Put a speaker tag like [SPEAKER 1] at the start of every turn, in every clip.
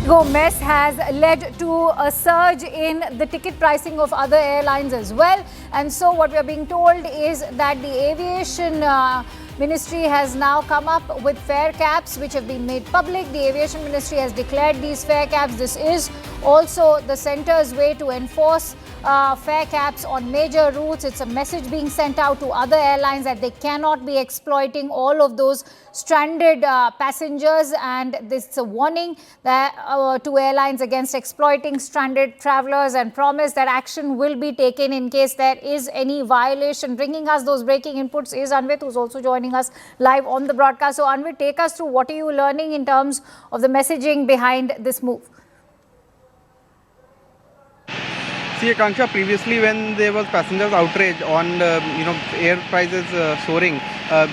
[SPEAKER 1] Go mess has led to a surge in the ticket pricing of other airlines as well. And so what we are being told is that the aviation Ministry has now come up with fare caps which have been made public. The Aviation Ministry has declared these fare caps. This is also the centre's way to enforce fare caps on major routes. It's a message being sent out to other airlines that they cannot be exploiting all of those stranded passengers, and this is a warning that to airlines against exploiting stranded travellers, and promise that action will be taken in case there is any violation. Bringing us those breaking inputs is Anvit, who's also joining us live on the broadcast. So Anvit, take us through what are you learning in terms of the messaging behind this move?
[SPEAKER 2] See, Akanksha, previously when there was passengers outrage on air prices soaring,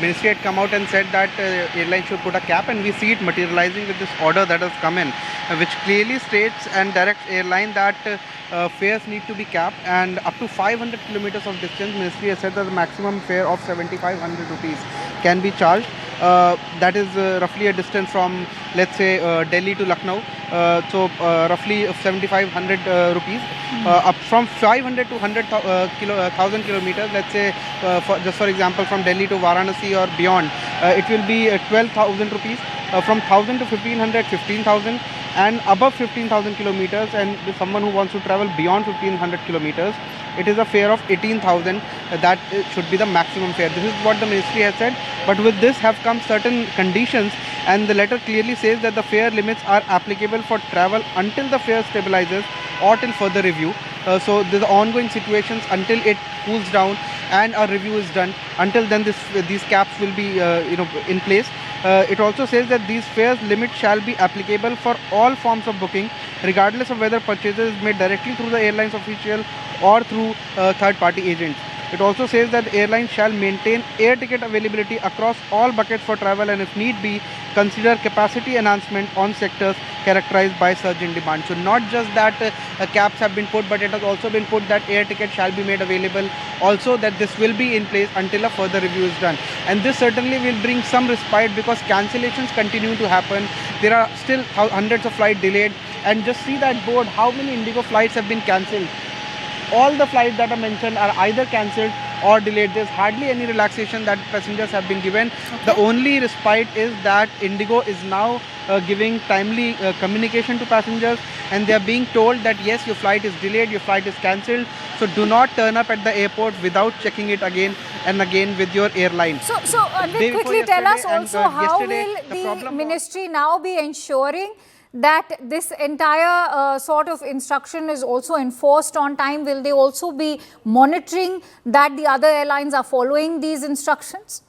[SPEAKER 2] Ministry had come out and said that airlines should put a cap, and we see it materializing with this order that has come in, which clearly states and directs airline that fares need to be capped, and up to 500 kilometers of distance, Ministry has said that the maximum fare of 7,500 rupees can be charged. That is roughly a distance from, let's say, Delhi to Lucknow. So roughly 7,500 rupees. Up from 500 to 1,000 kilometers, let's say, just for example, from Delhi to Varanasi or beyond, it will be 12,000 rupees. From 1,000 to 1,500, 15,000, and above 15,000 kilometers, and someone who wants to travel beyond 1,500 kilometers, it is a fare of 18,000. That should be the maximum fare. This is what the Ministry has said. But with this have come certain conditions, and the letter clearly says that the fare limits are applicable for travel until the fare stabilizes or till further review. So there's ongoing situations until it cools down and a review is done. Until then, these caps will be in place. It also says that these fares limits shall be applicable for all forms of booking, regardless of whether purchases is made directly through the airline's official or through third-party agents. It also says that airlines shall maintain air ticket availability across all buckets for travel, and if need be, consider capacity enhancement on sectors characterized by surge in demand. So not just that caps have been put, but it has also been put that air ticket shall be made available. Also that this will be in place until a further review is done. And this certainly will bring some respite, because cancellations continue to happen. There are still hundreds of flights delayed. And just see that board, how many Indigo flights have been cancelled. All the flights that are mentioned are either cancelled or delayed. There's hardly any relaxation that passengers have been given. Okay. The only respite is that Indigo is now giving timely communication to passengers, and they are being told that yes, your flight is delayed, your flight is cancelled, so do not turn up at the airport without checking it again and again with your airline.
[SPEAKER 1] So quickly tell us also how will the Ministry now be ensuring that this entire sort of instruction is also enforced on time? Will they also be monitoring that the other airlines are following these instructions?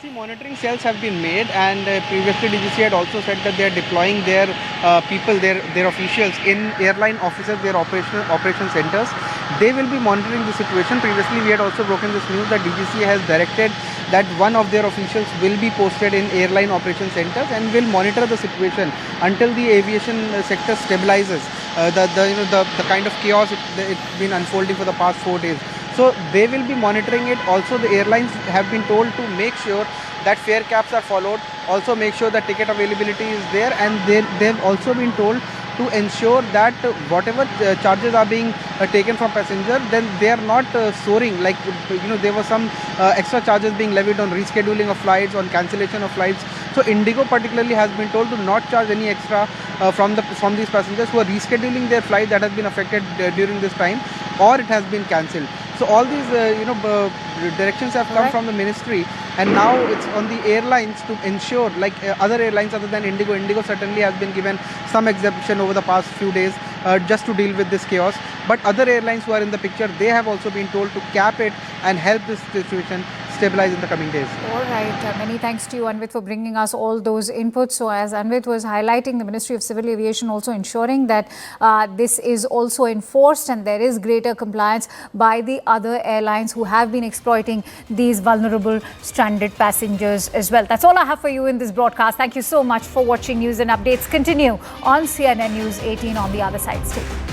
[SPEAKER 2] See, monitoring cells have been made, and previously DGC had also said that they are deploying their people, their officials in airline offices, their operation centers. They will be monitoring the situation. Previously, we had also broken this news that DGC has directed that one of their officials will be posted in airline operation centers and will monitor the situation until the aviation sector stabilizes. The kind of chaos it's been unfolding for the past 4 days. So they will be monitoring it. Also, the airlines have been told to make sure that fare caps are followed. Also make sure that ticket availability is there, and they've also been told to ensure that whatever charges are being taken from passenger, then they are not soaring. Like there were some extra charges being levied on rescheduling of flights, on cancellation of flights. So Indigo particularly has been told to not charge any extra from these passengers who are rescheduling their flight that has been affected during this time, or it has been cancelled. So all these directions have come from the Ministry, and now it's on the airlines to ensure, like other airlines other than Indigo. Indigo certainly has been given some exemption over the past few days just to deal with this chaos. But other airlines who are in the picture, they have also been told to cap it and help this situation stabilize in the coming days.
[SPEAKER 1] All right. Many thanks to you, Anvit, for bringing us all those inputs. So as Anvit was highlighting, the Ministry of Civil Aviation also ensuring that this is also enforced and there is greater compliance by the other airlines who have been exploiting these vulnerable stranded passengers as well. That's all I have for you in this broadcast. Thank you so much for watching. News and updates continue on CNN News 18 on the other side. Stay tuned.